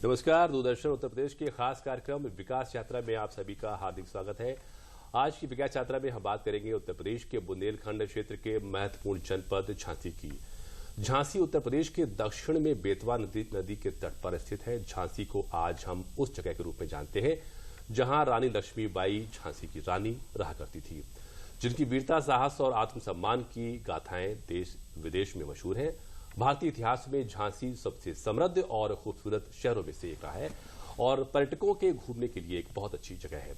नमस्कार। दूरदर्शन उत्तर प्रदेश के खास कार्यक्रम विकास यात्रा में आप सभी का हार्दिक स्वागत है। आज की विकास यात्रा में हम बात करेंगे उत्तर प्रदेश के बुंदेलखंड क्षेत्र के महत्वपूर्ण जनपद झांसी की। झांसी उत्तर प्रदेश के दक्षिण में बेतवा नदी के तट पर स्थित है। झांसी को आज हम उस जगह के रूप में जानते हैं जहां रानी लक्ष्मीबाई झांसी की रानी रहा करती थी, जिनकी वीरता, साहस और आत्मसम्मान की गाथाएं देश विदेश में मशहूर हैं। भारतीय इतिहास में झांसी सबसे समृद्ध और खूबसूरत शहरों में से एक रहा है और पर्यटकों के घूमने के लिए एक बहुत अच्छी जगह है।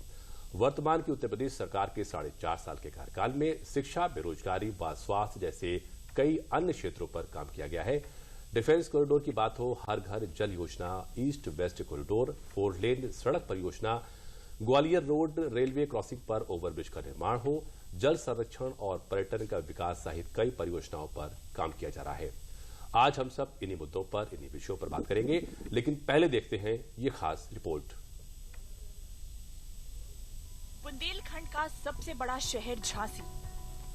वर्तमान की उत्तर प्रदेश सरकार के 4.5 साल के कार्यकाल में शिक्षा, बेरोजगारी व स्वास्थ्य जैसे कई अन्य क्षेत्रों पर काम किया गया है। डिफेंस कॉरिडोर की बात हो, हर घर जल योजना, ईस्ट वेस्ट कॉरिडोर, 4 लेन सड़क परियोजना, ग्वालियर रोड रेलवे क्रॉसिंग पर ओवरब्रिज का निर्माण हो, जल संरक्षण और पर्यटन का विकास सहित कई परियोजनाओं पर काम किया जा रहा है। आज हम सब इन्हीं मुद्दों पर, इन्हीं विषयों पर बात करेंगे, लेकिन पहले देखते हैं ये खास रिपोर्ट। बुंदेलखंड का सबसे बड़ा शहर झांसी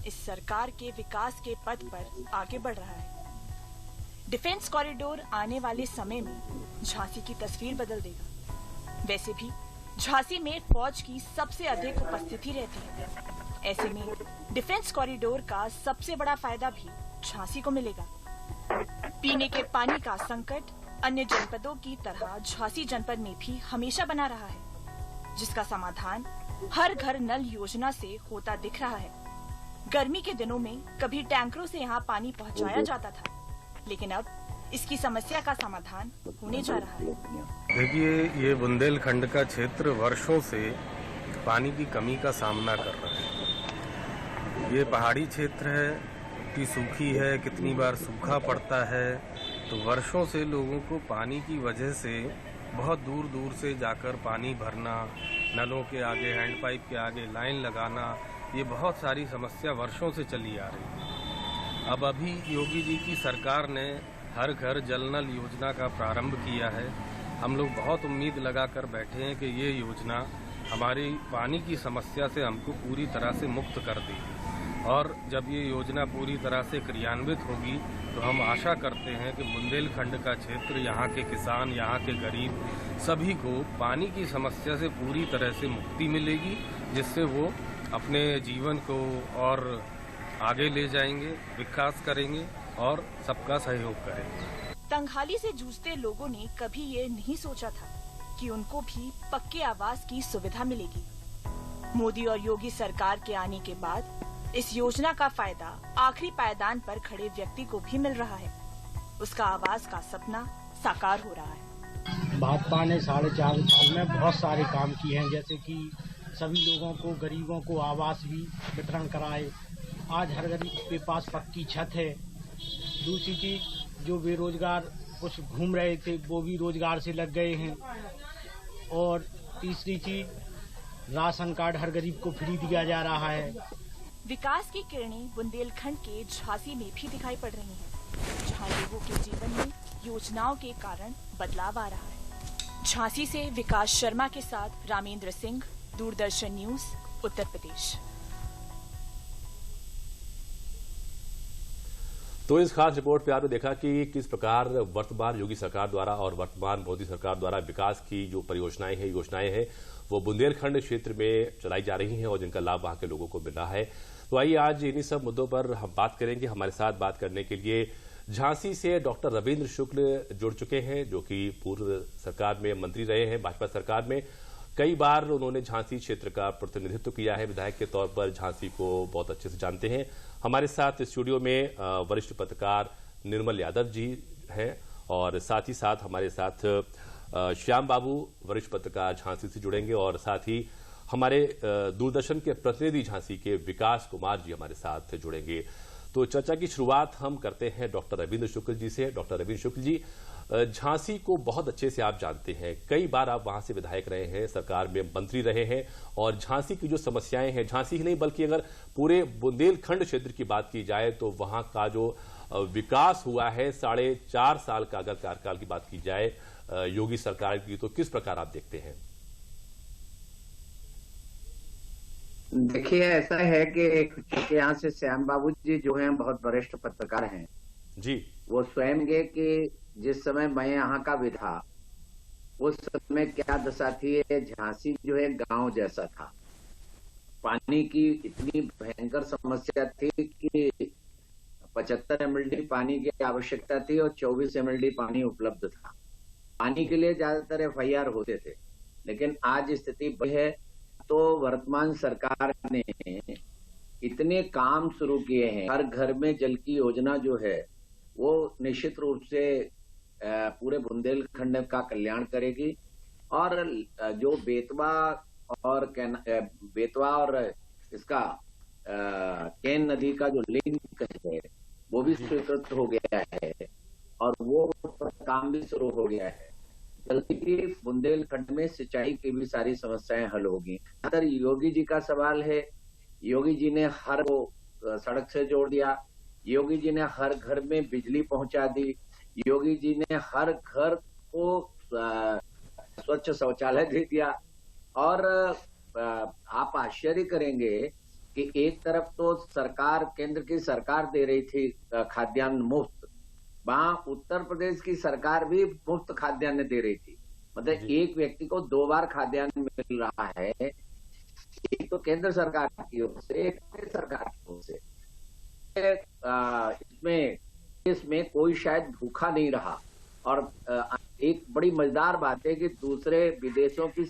इस सरकार के विकास के पथ पर आगे बढ़ रहा है। डिफेंस कॉरिडोर आने वाले समय में झांसी की तस्वीर बदल देगा। वैसे भी झांसी में फौज की सबसे अधिक उपस्थिति रहती है। ऐसे में डिफेंस कॉरिडोर का सबसे बड़ा फायदा भी झांसी को मिलेगा। पीने के पानी का संकट अन्य जनपदों की तरह झांसी जनपद में भी हमेशा बना रहा है, जिसका समाधान हर घर नल योजना से होता दिख रहा है। गर्मी के दिनों में कभी टैंकरों से यहाँ पानी पहुँचाया जाता था, लेकिन अब इसकी समस्या का समाधान होने जा रहा है। देखिए, ये बुंदेलखंड का क्षेत्र वर्षों से पानी की कमी का सामना कर रहा है। ये पहाड़ी क्षेत्र है, मिट्टी सूखी है, कितनी बार सूखा पड़ता है, तो वर्षों से लोगों को पानी की वजह से बहुत दूर दूर से जाकर पानी भरना, नलों के आगे, हैंडपाइप के आगे लाइन लगाना, ये बहुत सारी समस्या वर्षों से चली आ रही है। अब अभी योगी जी की सरकार ने हर घर जल नल योजना का प्रारंभ किया है। हम लोग बहुत उम्मीद लगाकर बैठे हैं कि ये योजना हमारी पानी की समस्या से हमको पूरी तरह से मुक्त कर देगी, और जब ये योजना पूरी तरह से क्रियान्वित होगी तो हम आशा करते हैं कि बुंदेलखंड का क्षेत्र, यहाँ के किसान, यहाँ के गरीब सभी को पानी की समस्या से पूरी तरह से मुक्ति मिलेगी, जिससे वो अपने जीवन को और आगे ले जाएंगे, विकास करेंगे और सबका सहयोग करेंगे। तंगहाली से जूझते लोगों ने कभी ये नहीं सोचा था कि उनको भी पक्के आवास की सुविधा मिलेगी। मोदी और योगी सरकार के आने के बाद इस योजना का फायदा आखिरी पायदान पर खड़े व्यक्ति को भी मिल रहा है। उसका आवास का सपना साकार हो रहा है। भाजपा ने 4.5 साल में बहुत सारे काम किए हैं, जैसे कि सभी लोगों को, गरीबों को आवास भी वितरण कराए। आज हर गरीब के पास पक्की छत है। दूसरी चीज, जो बेरोजगार कुछ घूम रहे थे वो भी रोजगार से लग गए हैं। और तीसरी चीज, राशन कार्ड हर गरीब को फ्री दिया जा रहा है। विकास की किरणें बुंदेलखंड के झांसी में भी दिखाई पड़ रही हैं, जहां लोगों के जीवन में योजनाओं के कारण बदलाव आ रहा है। झांसी से विकास शर्मा के साथ रामेंद्र सिंह, दूरदर्शन न्यूज, उत्तर प्रदेश। तो इस खास रिपोर्ट में आपने देखा कि किस प्रकार वर्तमान योगी सरकार द्वारा और वर्तमान मोदी सरकार द्वारा विकास की जो परियोजनाएं हैं, योजनाएं हैं, वो बुंदेलखंड क्षेत्र में चलाई जा रही हैं और जिनका लाभ वहां के लोगों को मिल रहा है। तो आइए आज इन्हीं सब मुद्दों पर हम बात करेंगे। हमारे साथ बात करने के लिए झांसी से डॉक्टर रविंद्र शुक्ल जुड़ चुके हैं, जो कि पूर्व सरकार में मंत्री रहे हैं, भाजपा सरकार में। कई बार उन्होंने झांसी क्षेत्र का प्रतिनिधित्व किया है, विधायक के तौर पर झांसी को बहुत अच्छे से जानते हैं। हमारे साथ स्टूडियो में वरिष्ठ पत्रकार निर्मल यादव जी हैं और साथ ही साथ हमारे साथ श्याम बाबू, वरिष्ठ पत्रकार झांसी से जुड़ेंगे, और साथ ही हमारे दूरदर्शन के प्रतिनिधि झांसी के विकास कुमार जी हमारे साथ जुड़ेंगे। तो चर्चा की शुरुआत हम करते हैं डॉक्टर रविंद्र शुक्ल जी से। डॉक्टर रविंद्र शुक्ल जी, झांसी को बहुत अच्छे से आप जानते हैं, कई बार आप वहां से विधायक रहे हैं, सरकार में मंत्री रहे हैं, और झांसी की जो समस्याएं हैं, झांसी ही नहीं बल्कि अगर पूरे बुंदेलखंड क्षेत्र की बात की जाए तो वहां का जो विकास हुआ है 4.5 साल का अगर कार्यकाल की बात की जाए योगी सरकार की, तो किस प्रकार आप देखते हैं? देखिए, ऐसा है कि यहाँ से श्याम बाबू जी जो हैं बहुत वरिष्ठ पत्रकार हैं जी। वो स्वयं ये कि जिस समय मैं यहाँ का विधा उस समय क्या दशा थी, झांसी जो है गांव जैसा था। पानी की इतनी भयंकर समस्या थी कि 75 एमएलडी पानी की आवश्यकता थी और 24 एमएलडी पानी उपलब्ध था। पानी के लिए ज्यादातर एफआईआर होते थे, लेकिन आज स्थिति बड़ी है। तो वर्तमान सरकार ने इतने काम शुरू किए हैं, हर घर में जल की योजना जो है वो निश्चित रूप से पूरे बुंदेलखंड का कल्याण करेगी। और जो बेतवा और इसका केन नदी का जो लिंक है वो भी स्वीकृत हो गया है और वो काम भी शुरू हो गया है। जल्दी ही बुंदेलखंड में सिंचाई की भी सारी समस्याएं हल होगी। अगर योगी जी का सवाल है, योगी जी ने हर को सड़क से जोड़ दिया, योगी जी ने हर घर में बिजली पहुंचा दी, योगी जी ने हर घर को स्वच्छ शौचालय दे दिया। और आप आश्चर्य करेंगे कि एक तरफ तो सरकार, केंद्र की सरकार दे रही थी खाद्यान्न मुफ्त, वहां उत्तर प्रदेश की सरकार भी मुफ्त खाद्यान्न दे रही थी। मतलब एक व्यक्ति को 2 बार खाद्यान्न मिल रहा है, एक तो केंद्र सरकार की ओर से, एक सरकार की ओर से। इसमें कोई शायद भूखा नहीं रहा। और एक बड़ी मजेदार बात है कि दूसरे विदेशों की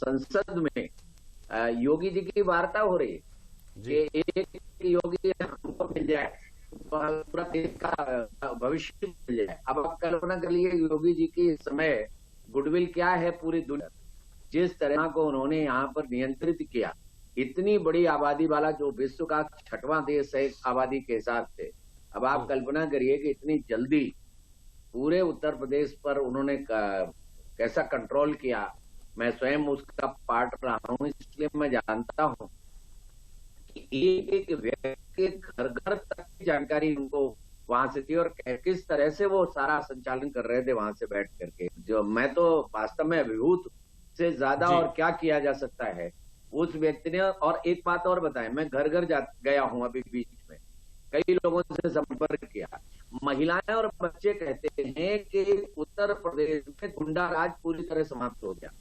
संसद में योगी जी की वार्ता हो रही है कि एक योगी हमको मिल जाए, पूरा देश का भविष्य मिल जाए। अब आप कल्पना कर लिए योगी जी की इस समय गुडविल क्या है पूरी दुनिया, जिस तरह को उन्होंने यहाँ पर नियंत्रित किया। इतनी बड़ी आबादी वाला जो विश्व का 6वां देश है आबादी के हिसाब से। अब आप कल्पना करिए कि इतनी जल्दी पूरे उत्तर प्रदेश पर उन्होंने कैसा कंट्रोल किया। मैं स्वयं उसका पार्ट रहा हूं, इसलिए मैं जानता हूं कि एक व्यक्ति के घर घर तक की जानकारी उनको वहां से थी और किस तरह से वो सारा संचालन कर रहे थे वहां से बैठ करके। जो मैं तो वास्तव में अभिभूत से ज्यादा और क्या किया जा सकता है उस व्यक्ति ने। और एक बात और बताएं, मैं घर घर गया हूं अभी बीच में, कई लोगों से संपर्क किया। महिलाएं और बच्चे कहते हैं कि उत्तर प्रदेश में गुंडा राज पूरी तरह समाप्त हो गया।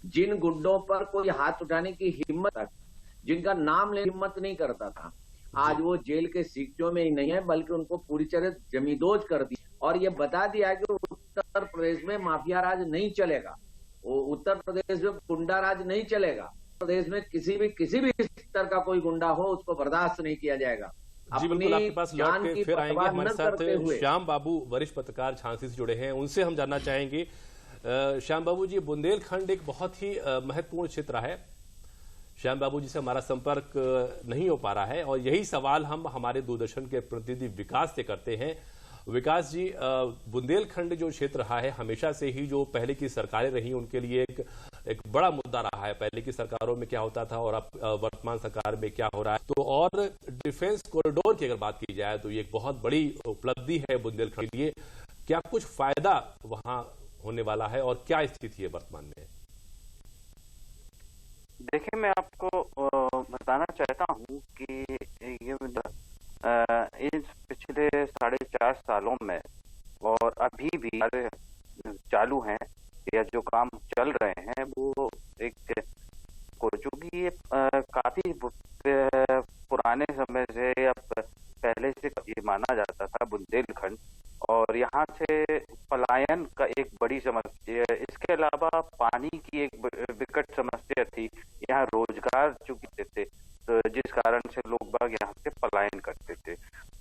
जिन गुंडों पर कोई हाथ उठाने की हिम्मत, जिनका नाम लेने की हिम्मत नहीं करता था, आज वो जेल के सीटों में ही नहीं है बल्कि उनको पूरी तरह जमींदोज कर दी और ये बता दिया कि उत्तर प्रदेश में माफिया राज नहीं चलेगा, उत्तर प्रदेश में गुंडा राज नहीं चलेगा। प्रदेश में किसी भी स्तर का कोई गुंडा हो उसको बर्दाश्त नहीं किया जाएगा। जी बिल्कुल, आपके पास लौट के फिर आएंगे। हमारे साथ श्याम बाबू वरिष्ठ पत्रकार झांसी से जुड़े हैं, उनसे हम जानना चाहेंगे। श्याम बाबू जी, बुंदेलखंड एक बहुत ही महत्वपूर्ण क्षेत्र है। श्याम बाबू जी से हमारा संपर्क नहीं हो पा रहा है और यही सवाल हम हमारे दूरदर्शन के प्रतिनिधि विकास से करते हैं। विकास जी, बुंदेलखंड जो क्षेत्र रहा है हमेशा से ही जो पहले की सरकारें रही उनके लिए एक बड़ा मुद्दा रहा है। पहले की सरकारों में क्या होता था और अब वर्तमान सरकार में क्या हो रहा है। तो और डिफेंस कॉरिडोर की अगर बात की जाए तो ये एक बहुत बड़ी उपलब्धि है बुंदेलखंड के लिए। क्या कुछ फायदा वहां होने वाला है और क्या स्थिति है वर्तमान में? देखिए, मैं आपको बताना चाहता हूं कि ये इस पिछले 4.5 सालों में और अभी भी चालू हैं या जो काम चल रहे हैं वो एक चूंकि ये काफी पुराने समय से या पहले से ये माना जाता था बुंदेलखंड, और यहाँ से पलायन का एक बड़ी समस्या, इसके अलावा पानी की एक विकट समस्या थी। यहाँ रोजगार चूंकि थे तो जिस कारण से लोग बाग यहाँ से पलायन करते थे।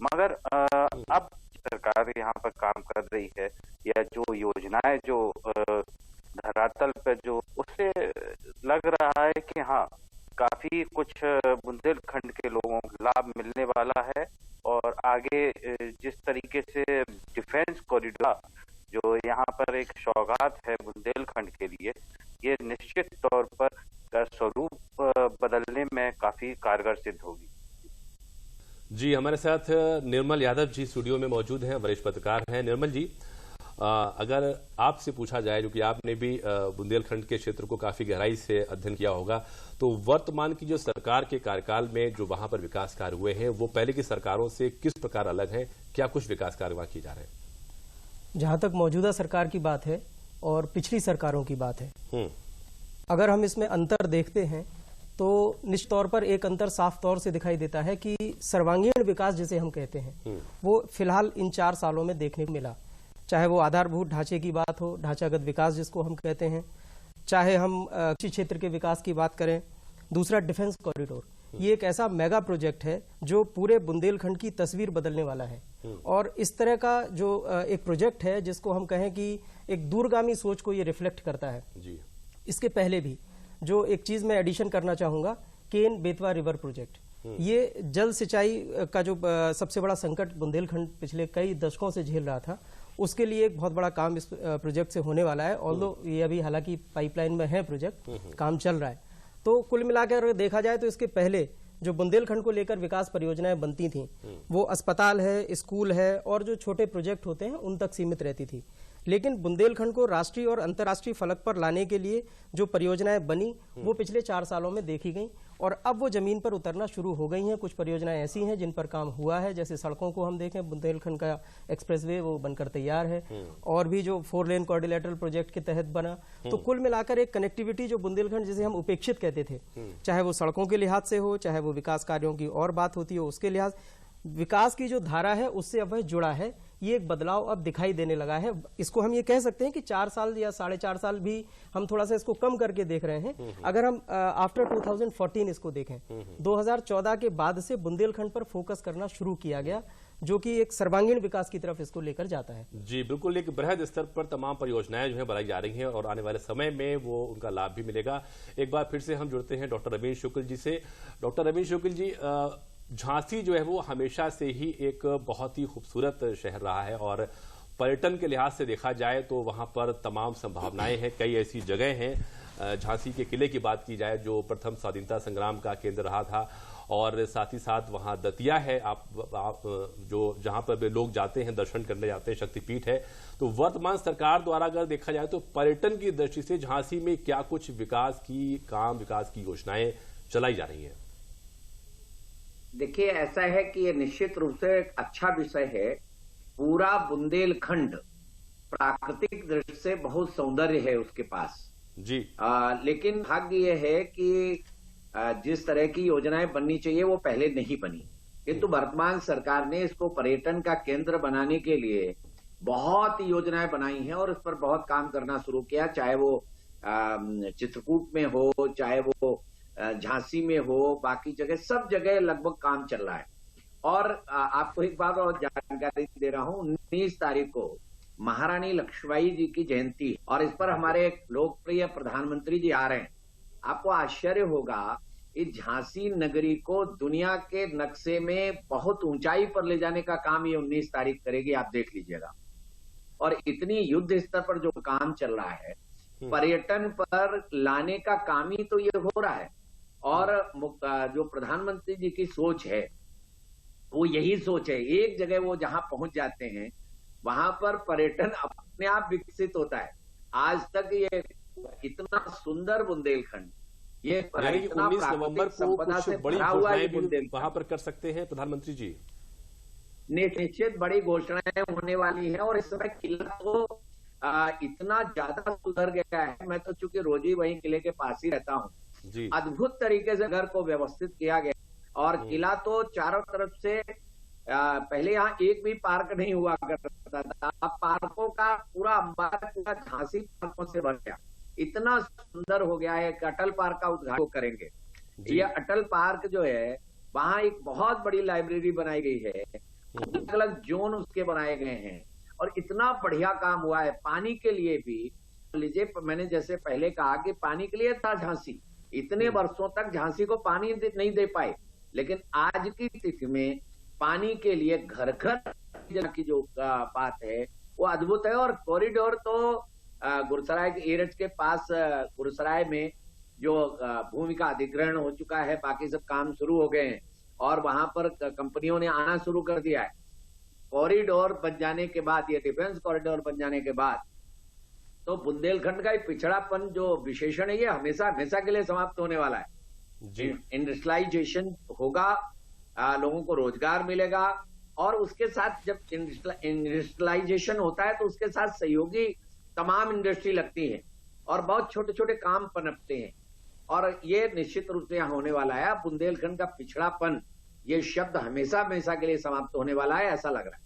मगर अब सरकार यहाँ पर काम कर रही है या जो योजनाएं जो धरातल पर जो उससे लग रहा है कि हाँ काफी कुछ बुंदेलखंड के लोगों को लाभ मिलने वाला है। और आगे जिस तरीके से डिफेंस कॉरिडोर जो यहाँ पर एक सौगात है बुंदेलखंड के लिए, ये निश्चित तौर पर स्वरूप बदलने में काफी कारगर सिद्ध होगी। जी, हमारे साथ निर्मल यादव जी स्टूडियो में मौजूद हैं, वरिष्ठ पत्रकार हैं। निर्मल जी, अगर आपसे पूछा जाए, जो कि आपने भी बुंदेलखंड के क्षेत्र को काफी गहराई से अध्ययन किया होगा, तो वर्तमान की जो सरकार के कार्यकाल में जो वहां पर विकास कार्य हुए हैं वो पहले की सरकारों से किस प्रकार अलग हैं? क्या कुछ विकास कार्य वहां किए जा रहे हैं? जहां तक मौजूदा सरकार की बात है और पिछली सरकारों की बात है, अगर हम इसमें अंतर देखते हैं तो निश्चित तौर पर एक अंतर साफ तौर से दिखाई देता है कि सर्वांगीण विकास जिसे हम कहते हैं वो फिलहाल इन 4 सालों में देखने को मिला। चाहे वो आधारभूत ढांचे की बात हो, ढांचागत विकास जिसको हम कहते हैं, चाहे हम कृषि क्षेत्र के विकास की बात करें, दूसरा डिफेंस कॉरिडोर, ये एक ऐसा मेगा प्रोजेक्ट है जो पूरे बुंदेलखंड की तस्वीर बदलने वाला है। और इस तरह का जो एक प्रोजेक्ट है जिसको हम कहें कि एक दूरगामी सोच को ये रिफ्लेक्ट करता है जी। इसके पहले भी जो एक चीज मैं एडिशन करना चाहूंगा, केन बेतवा रिवर प्रोजेक्ट, ये जल सिंचाई का जो सबसे बड़ा संकट बुंदेलखंड पिछले कई दशकों से झेल रहा था, उसके लिए एक बहुत बड़ा काम इस प्रोजेक्ट से होने वाला है। ऑल्दो ये अभी हालांकि पाइपलाइन में है प्रोजेक्ट, काम चल रहा है। तो कुल मिलाकर देखा जाए तो इसके पहले जो बुंदेलखंड को लेकर विकास परियोजनाएं बनती थीं, वो अस्पताल है, स्कूल है और जो छोटे प्रोजेक्ट होते हैं उन तक सीमित रहती थी। लेकिन बुंदेलखंड को राष्ट्रीय और अंतर्राष्ट्रीय फलक पर लाने के लिए जो परियोजनाएं बनी वो पिछले 4 सालों में देखी गई और अब वो जमीन पर उतरना शुरू हो गई हैं। कुछ परियोजनाएं ऐसी हैं जिन पर काम हुआ है, जैसे सड़कों को हम देखें, बुंदेलखंड का एक्सप्रेसवे वो बनकर तैयार है, और भी जो 4 लेन क्वाड्रिलेटरल प्रोजेक्ट के तहत बना। तो कुल मिलाकर एक कनेक्टिविटी जो बुंदेलखंड जिसे हम उपेक्षित कहते थे, चाहे वो सड़कों के लिहाज से हो, चाहे वो विकास कार्यों की और बात होती हो उसके लिहाज, विकास की जो धारा है उससे अब वह जुड़ा है। ये एक बदलाव अब दिखाई देने लगा है। इसको हम ये कह सकते हैं कि 4 साल या 4.5 साल भी हम थोड़ा सा इसको कम करके देख रहे हैं। अगर हम आफ्टर 2014 इसको देखें, 2014 के बाद से बुंदेलखंड पर फोकस करना शुरू किया गया, जो कि एक सर्वांगीण विकास की तरफ इसको लेकर जाता है। जी बिल्कुल, एक बृहद स्तर पर तमाम परियोजनाएं जो है बनाई जा रही हैं और आने वाले समय में वो उनका लाभ भी मिलेगा। एक बार फिर से हम जुड़ते हैं डॉक्टर रवींद्र शुक्ल जी से। डॉक्टर रवींद्र शुक्ल जी, झांसी जो है वो हमेशा से ही एक बहुत ही खूबसूरत शहर रहा है और पर्यटन के लिहाज से देखा जाए तो वहां पर तमाम संभावनाएं हैं। कई ऐसी जगह हैं, झांसी के किले की बात की जाए जो प्रथम स्वाधीनता संग्राम का केंद्र रहा था, और साथ ही साथ वहां दतिया है, आप जो जहां पर लोग जाते हैं, दर्शन करने जाते हैं, शक्तिपीठ है। तो वर्तमान सरकार द्वारा अगर देखा जाए तो पर्यटन की दृष्टि से झांसी में क्या कुछ विकास की योजनाएं चलाई जा रही हैं? देखिए, ऐसा है कि ये निश्चित रूप से एक अच्छा विषय है। पूरा बुंदेलखंड प्राकृतिक दृष्टि से बहुत सौंदर्य है उसके पास जी। लेकिन भाग्य ये है कि जिस तरह की योजनाएं बननी चाहिए वो पहले नहीं बनी, किंतु वर्तमान सरकार ने इसको पर्यटन का केंद्र बनाने के लिए बहुत योजनाएं बनाई हैं और इस पर बहुत काम करना शुरू किया, चाहे वो चित्रकूट में हो, चाहे वो झांसी में हो, बाकी जगह सब जगह लगभग काम चल रहा है। और आपको एक बात और जानकारी दे रहा हूं, 19 तारीख को महारानी लक्ष्मीबाई जी की जयंती है और इस पर हमारे लोकप्रिय प्रधानमंत्री जी आ रहे हैं। आपको आश्चर्य होगा, इस झांसी नगरी को दुनिया के नक्शे में बहुत ऊंचाई पर ले जाने का काम ये 19 तारीख करेगी, आप देख लीजिएगा। और इतनी युद्ध स्तर पर जो काम चल रहा है, पर्यटन पर लाने का काम ही तो ये हो रहा है। और जो प्रधानमंत्री जी की सोच है वो यही सोच है, एक जगह वो जहां पहुंच जाते हैं वहां पर पर्यटन अपने आप विकसित होता है। आज तक ये इतना सुंदर बुंदेलखंड, ये 19 नवंबर को कुछ बड़ी घोषणाएं भी वहां पर कर सकते हैं प्रधानमंत्री जी? निश्चित बड़ी घोषणाएं होने वाली है। और इस समय किला तो इतना ज्यादा सुधर गया है, मैं तो चूंकि रोज ही वहीं किले के पास ही रहता हूँ, अद्भुत तरीके से घर को व्यवस्थित किया गया। और किला तो चारों तरफ से, पहले यहाँ एक भी पार्क नहीं हुआ करता था, अब पार्कों का पूरा अंबार पूरा झांसी पार्कों से भर गया, इतना सुंदर हो गया है। अटल पार्क का उद्घाटन करेंगे। ये अटल पार्क जो है, वहां एक बहुत बड़ी लाइब्रेरी बनाई गई है, अलग अलग जोन उसके बनाए गए हैं और इतना बढ़िया काम हुआ है। पानी के लिए भी लीजिए, मैंने जैसे पहले कहा कि पानी के लिए था झांसी, इतने वर्षों तक झांसी को पानी नहीं दे पाए, लेकिन आज की तिथि में पानी के लिए घर घर की जो बात है वो अद्भुत है। और कॉरिडोर तो गुरसराय के एरज के पास गुरसराय में जो भूमि का अधिग्रहण हो चुका है, बाकी सब काम शुरू हो गए हैं और वहां पर कंपनियों ने आना शुरू कर दिया है। कॉरिडोर बन जाने के बाद, ये डिफेंस कॉरिडोर बन जाने के बाद, तो बुंदेलखंड का पिछड़ापन जो विशेषण है ये हमेशा हमेशा के लिए समाप्त होने वाला है। इंडस्ट्रियलाइजेशन होगा, लोगों को रोजगार मिलेगा और उसके साथ जब इंडस्ट्रियलाइजेशन होता है तो उसके साथ सहयोगी तमाम इंडस्ट्री लगती है और बहुत छोटे छोटे काम पनपते हैं, और ये निश्चित रूप से यहाँ होने वाला है। बुंदेलखंड का पिछड़ापन, ये शब्द हमेशा हमेशा के लिए समाप्त होने वाला है, ऐसा लग रहा है।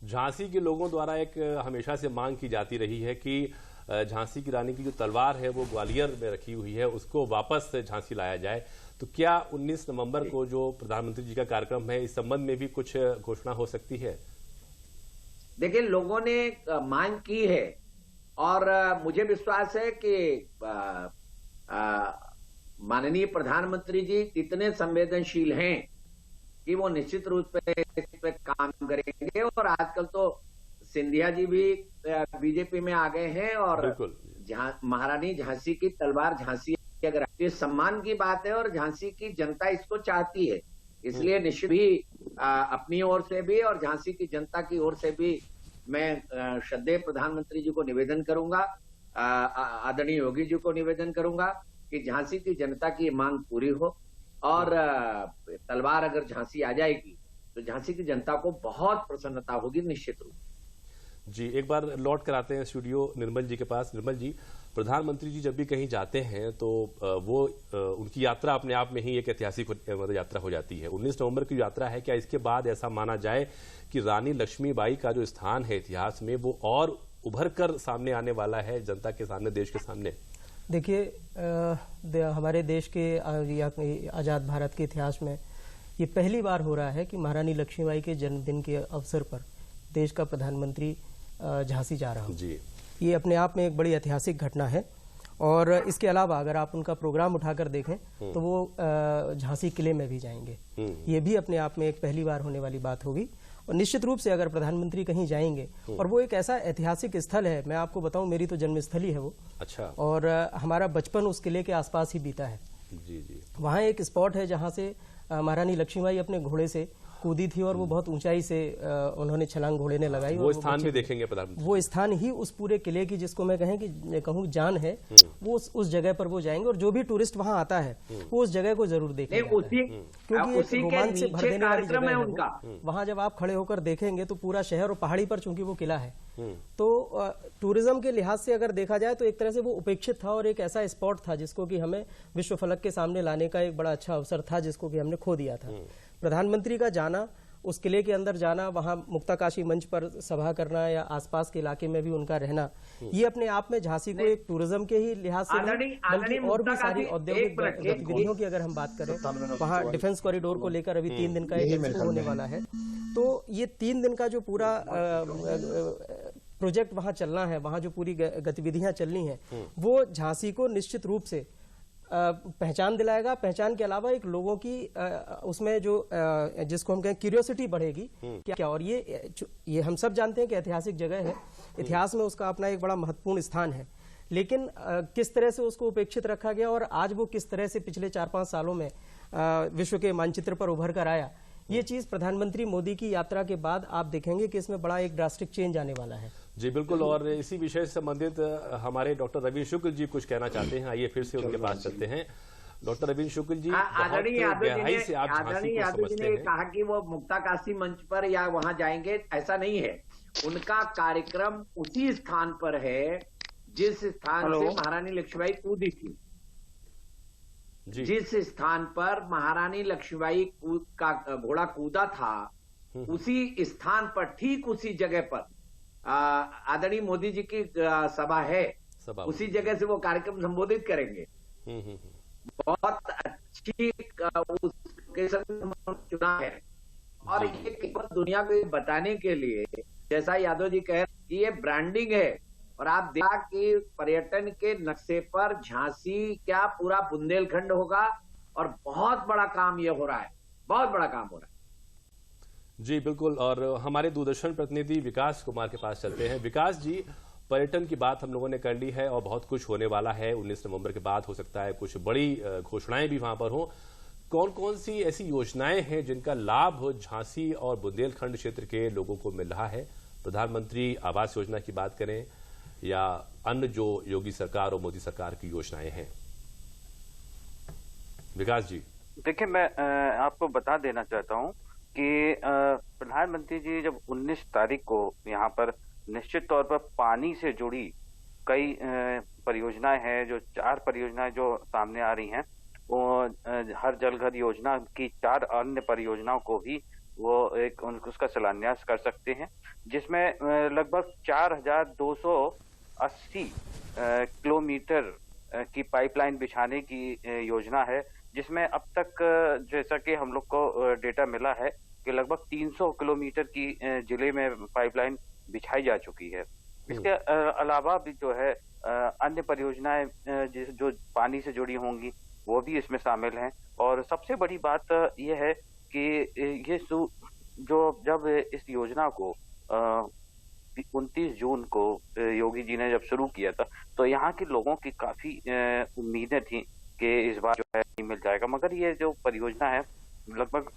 झांसी के लोगों द्वारा एक हमेशा से मांग की जाती रही है कि झांसी की रानी की जो तलवार है वो ग्वालियर में रखी हुई है, उसको वापस झांसी लाया जाए। तो क्या 19 नवंबर को जो प्रधानमंत्री जी का कार्यक्रम है, इस संबंध में भी कुछ घोषणा हो सकती है? देखिए, लोगों ने मांग की है और मुझे विश्वास है कि माननीय प्रधानमंत्री जी इतने संवेदनशील हैं कि वो निश्चित रूप से इस पे काम करेंगे। और आजकल तो सिंधिया जी भी बीजेपी में आ गए हैं और महारानी झांसी की तलवार झांसी, अगर ये सम्मान की बात है और झांसी की जनता इसको चाहती है, इसलिए निश्चित भी अपनी ओर से भी और झांसी की जनता की ओर से भी मैं श्रद्धेय प्रधानमंत्री जी को निवेदन करूंगा, आदरणीय योगी जी को निवेदन करूंगा कि झांसी की जनता की मांग पूरी हो और तलवार अगर झांसी आ जाएगी तो झांसी की जनता को बहुत प्रसन्नता होगी निश्चित रूप जी। एक बार लौट कर आते हैं स्टूडियो निर्मल जी के पास। निर्मल जी, प्रधानमंत्री जी जब भी कहीं जाते हैं तो वो उनकी यात्रा अपने आप में ही एक ऐतिहासिक यात्रा हो जाती है। 19 नवंबर की यात्रा है, क्या इसके बाद ऐसा माना जाए कि रानी लक्ष्मीबाई का जो स्थान है इतिहास में वो और उभर कर सामने आने वाला है जनता के सामने, देश के सामने? देखिए, हमारे देश के आज़ाद भारत के इतिहास में ये पहली बार हो रहा है कि महारानी लक्ष्मीबाई के जन्मदिन के अवसर पर देश का प्रधानमंत्री झांसी जा रहा है जी। ये अपने आप में एक बड़ी ऐतिहासिक घटना है। और इसके अलावा अगर आप उनका प्रोग्राम उठाकर देखें तो वो झांसी किले में भी जाएंगे। ये भी अपने आप में एक पहली बार होने वाली बात होगी। और निश्चित रूप से अगर प्रधानमंत्री कहीं जाएंगे, और वो एक ऐसा ऐतिहासिक स्थल है, मैं आपको बताऊं मेरी तो जन्मस्थल ही है वो। अच्छा। और हमारा बचपन उस किले के आसपास ही बीता है जी जी। वहाँ एक स्पॉट है जहाँ से महारानी लक्ष्मीबाई अपने घोड़े से कूदी थी और वो बहुत ऊंचाई से उन्होंने छलांग घोड़े ने लगाई। वो स्थान भी देखेंगे प्रधानमंत्री। वो स्थान ही उस पूरे किले की, जिसको मैं कहूँ जान है, वो उस जगह पर वो जाएंगे और जो भी टूरिस्ट वहाँ आता है वो उस जगह को जरूर देखेंगे, क्योंकि एक रोमांच से भर देने वाली जगह है उनका। वहाँ जब आप खड़े होकर देखेंगे तो पूरा शहर और पहाड़ी पर चूंकि वो किला है, तो टूरिज्म के लिहाज से अगर देखा जाए तो एक तरह से वो उपेक्षित था और एक ऐसा स्पॉट था जिसको कि हमें विश्व फलक के सामने लाने का एक बड़ा अच्छा अवसर था, जिसको कि हमने खो दिया था। प्रधानमंत्री का जाना, उस किले के अंदर जाना, वहां मुक्ताकाशी मंच पर सभा करना या आसपास के इलाके में भी उनका रहना, ये अपने आप में झांसी को एक टूरिज्म के ही लिहाज से बल्कि और भी सारी औद्योगिक गतिविधियों की अगर हम बात करें, वहाँ डिफेंस कॉरिडोर को लेकर अभी 3 दिन का एक एक्सपो होने वाला है। तो ये 3 दिन का जो पूरा प्रोजेक्ट वहाँ चलना है, वहाँ जो पूरी गतिविधियां चलनी है, वो झांसी को निश्चित रूप से पहचान दिलाएगा। पहचान के अलावा एक लोगों की उसमें जो जिसको हम कहें क्यूरियोसिटी बढ़ेगी क्या। और ये हम सब जानते हैं कि ऐतिहासिक जगह है, इतिहास में उसका अपना एक बड़ा महत्वपूर्ण स्थान है, लेकिन किस तरह से उसको उपेक्षित रखा गया और आज वो किस तरह से पिछले 4-5 सालों में विश्व के मानचित्र पर उभर कर आया, ये चीज प्रधानमंत्री मोदी की यात्रा के बाद आप देखेंगे कि इसमें बड़ा एक ड्रास्टिक चेंज आने वाला है। जी बिल्कुल। और इसी विषय से संबंधित हमारे डॉक्टर रवीन शुक्ल जी कुछ कहना चाहते हैं, आइए फिर से उनके पास चलते हैं। डॉक्टर रवीन शुक्ल जी, आदरणीय यादव जी ने कहा कि वो मुक्ताकाशी मंच पर या वहां जाएंगे, ऐसा नहीं है। उनका कार्यक्रम उसी स्थान पर है जिस स्थान से महारानी लक्ष्मीबाई कूदी थी। जिस स्थान पर महारानी लक्ष्मीबाई का घोड़ा कूदा था, उसी स्थान पर, ठीक उसी जगह पर आदरणीय मोदी जी की सभा है, उसी जगह से वो कार्यक्रम संबोधित करेंगे। बहुत अच्छी चुना है और ये केवल दुनिया को बताने के लिए, जैसा यादव जी कह रहे कि ये ब्रांडिंग है। और आप देखा कि पर्यटन के नक्शे पर झांसी क्या पूरा बुंदेलखंड होगा और बहुत बड़ा काम ये हो रहा है, बहुत बड़ा काम हो रहा है। जी बिल्कुल। और हमारे दूरदर्शन प्रतिनिधि विकास कुमार के पास चलते हैं। विकास जी, पर्यटन की बात हम लोगों ने कर ली है और बहुत कुछ होने वाला है। 19 नवंबर के बाद हो सकता है कुछ बड़ी घोषणाएं भी वहां पर हो। कौन कौन सी ऐसी योजनाएं हैं जिनका लाभ झांसी और बुंदेलखंड क्षेत्र के लोगों को मिल रहा है? प्रधानमंत्री आवास योजना की बात करें या अन्य जो योगी सरकार और मोदी सरकार की योजनाएं हैं। विकास जी। देखिए, मैं आपको बता देना चाहता हूं कि प्रधानमंत्री जी जब 19 तारीख को यहाँ पर निश्चित तौर पर पानी से जुड़ी कई परियोजनाएं हैं, जो 4 परियोजनाएं जो सामने आ रही हैं, वो हर जल घर योजना की 4 अन्य परियोजनाओं को भी वो उसका शिलान्यास कर सकते हैं, जिसमें लगभग 4280 किलोमीटर की पाइपलाइन बिछाने की योजना है, जिसमें अब तक जैसा कि हम लोग को डेटा मिला है कि लगभग 300 किलोमीटर की जिले में पाइपलाइन बिछाई जा चुकी है। इसके अलावा भी जो है अन्य परियोजनाएं जो पानी से जुड़ी होंगी वो भी इसमें शामिल हैं। और सबसे बड़ी बात यह है कि ये जब इस योजना को 29 जून को योगी जी ने जब शुरू किया था तो यहाँ के लोगों की काफी उम्मीदें थी कि इस बार जो है मिल जाएगा, मगर ये जो परियोजना है लगभग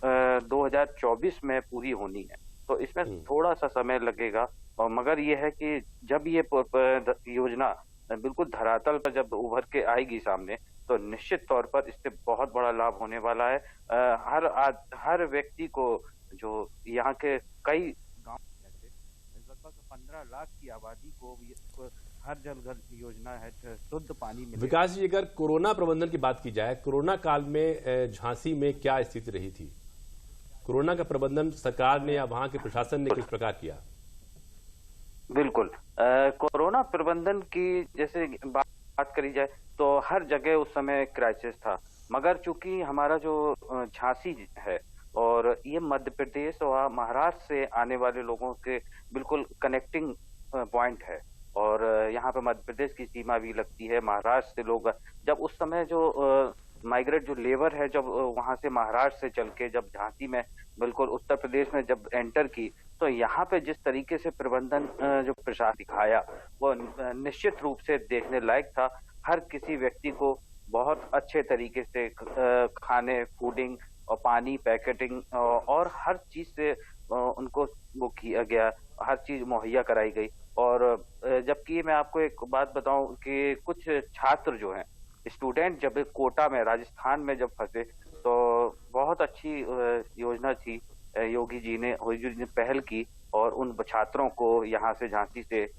2024 में पूरी होनी है, तो इसमें थोड़ा सा समय लगेगा। और मगर ये है कि जब ये योजना बिल्कुल धरातल पर जब उभर के आएगी सामने, तो निश्चित तौर पर इससे बहुत बड़ा लाभ होने वाला है। हर व्यक्ति को, जो यहाँ के कई गांव लगभग 15 लाख की आबादी को हर जल घर योजना है, शुद्ध पानी मिले। विकास जी, अगर कोरोना प्रबंधन की बात की जाए, कोरोना काल में झांसी में क्या स्थिति रही थी? कोरोना का प्रबंधन सरकार ने या वहां के प्रशासन ने किस प्रकार किया? बिल्कुल, कोरोना प्रबंधन की जैसे बात करी जाए तो हर जगह उस समय क्राइसिस था, मगर चूंकि हमारा जो झांसी है और ये मध्य प्रदेश और महाराष्ट्र से आने वाले लोगों के बिल्कुल कनेक्टिंग पॉइंट है, और यहाँ पे मध्य प्रदेश की सीमा भी लगती है। महाराष्ट्र से लोग जब उस समय जो माइग्रेट जो लेबर है, जब वहां से महाराष्ट्र से चल के जब झांसी में बिल्कुल उत्तर प्रदेश में जब एंटर की, तो यहाँ पे जिस तरीके से प्रबंधन जो प्रशासन दिखाया वो निश्चित रूप से देखने लायक था। हर किसी व्यक्ति को बहुत अच्छे तरीके से खाने, फूडिंग और पानी, पैकेटिंग और हर चीज से उनको वो किया गया, हर चीज मुहैया कराई गई। और जबकि मैं आपको एक बात बताऊं कि कुछ छात्र जो हैं, स्टूडेंट जब कोटा में राजस्थान में जब फंसे, तो बहुत अच्छी योजना थी, योगी जी ने पहल की और उन छात्रों को यहाँ से झांसी से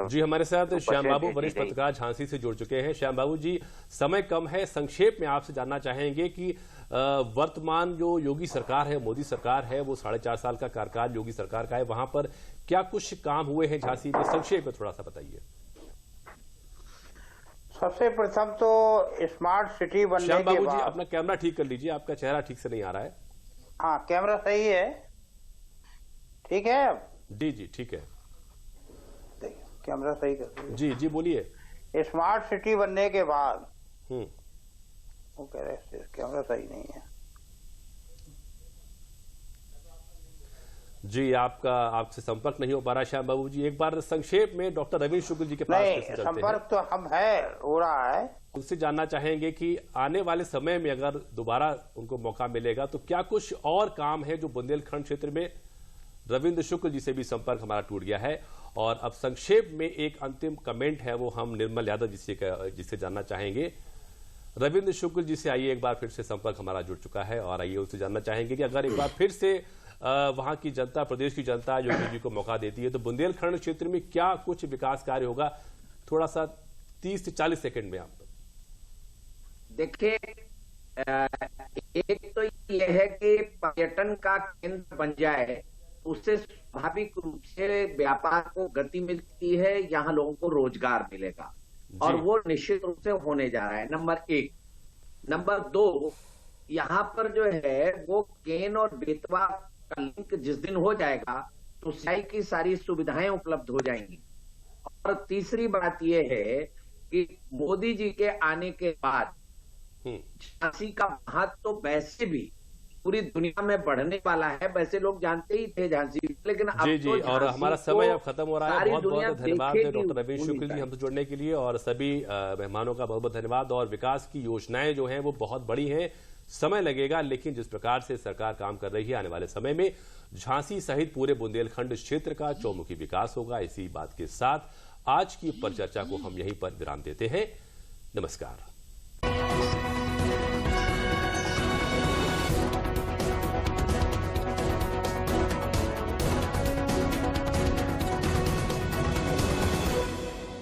जी हमारे साथ श्याम बाबू वरिष्ठ पत्रकार झांसी से जुड़ चुके हैं। श्याम बाबू जी, समय कम है, संक्षेप में आपसे जानना चाहेंगे कि वर्तमान जो योगी सरकार है, मोदी सरकार है, वो 4.5 साल का कार्यकाल योगी सरकार का है, वहां पर क्या कुछ काम हुए हैं झांसी में? संक्षेप में थोड़ा सा बताइए। सबसे प्रथम तो स्मार्ट सिटी बनने के बाद। श्याम बाबू जी, अपना कैमरा ठीक कर लीजिए, आपका चेहरा ठीक से नहीं आ रहा है। हाँ, कैमरा सही है, ठीक है अब? जी जी ठीक है, कैमरा सही कर जी जी बोलिए। स्मार्ट सिटी बनने के बाद वो कह रहे कैमरा सही नहीं है जी, आपसे संपर्क नहीं हो पा रहा श्याम बाबू जी। एक बार संक्षेप में डॉक्टर रविंद्र शुक्ल जी के पास नहीं, संपर्क तो हम हो रहा है। उनसे जानना चाहेंगे कि आने वाले समय में अगर दोबारा उनको मौका मिलेगा तो क्या कुछ और काम है जो बुंदेलखंड क्षेत्र में? रविंद्र शुक्ल जी से भी संपर्क हमारा टूट गया है। और अब संक्षेप में एक अंतिम कमेंट है, वो हम निर्मल यादव जिससे जानना चाहेंगे। रविंद्र शुक्ल जी से आइए, एक बार फिर से संपर्क हमारा जुड़ चुका है और आइए उनसे जानना चाहेंगे कि अगर एक बार फिर से वहां की जनता, प्रदेश की जनता योगी जी को मौका देती है तो बुंदेलखंड क्षेत्र में क्या कुछ विकास कार्य होगा? थोड़ा सा 30 से 40 सेकंड में आप देखिए। एक तो यह है कि पर्यटन का केंद्र बन जाए, उससे स्वाभाविक रूप से व्यापार को गति मिलती है, यहाँ लोगों को रोजगार मिलेगा और वो निश्चित रूप से होने जा रहा है, नंबर 1। नंबर 2, यहाँ पर जो है वो केन और बेतवा का लिंक जिस दिन हो जाएगा तो सिंचाई की सारी सुविधाएं उपलब्ध हो जाएंगी। और तीसरी बात यह है कि मोदी जी के आने के बाद झांसी का महत्व तो वैसे भी पूरी दुनिया में बढ़ने वाला है, वैसे लोग जानते ही थे झांसी, लेकिन अब जी तो और हमारा समय अब खत्म हो रहा है। बहुत बहुत धन्यवाद डॉक्टर रविंद्र शुक्ल जी हमसे जुड़ने के लिए, और सभी मेहमानों का बहुत बहुत धन्यवाद। और विकास की योजनाएं जो हैं वो बहुत बड़ी हैं, समय लगेगा, लेकिन जिस प्रकार से सरकार काम कर रही है, आने वाले समय में झांसी सहित पूरे बुंदेलखंड क्षेत्र का चौमुखी विकास होगा। इसी बात के साथ आज की परिचर्चा को हम यहीं पर विराम देते हैं। नमस्कार।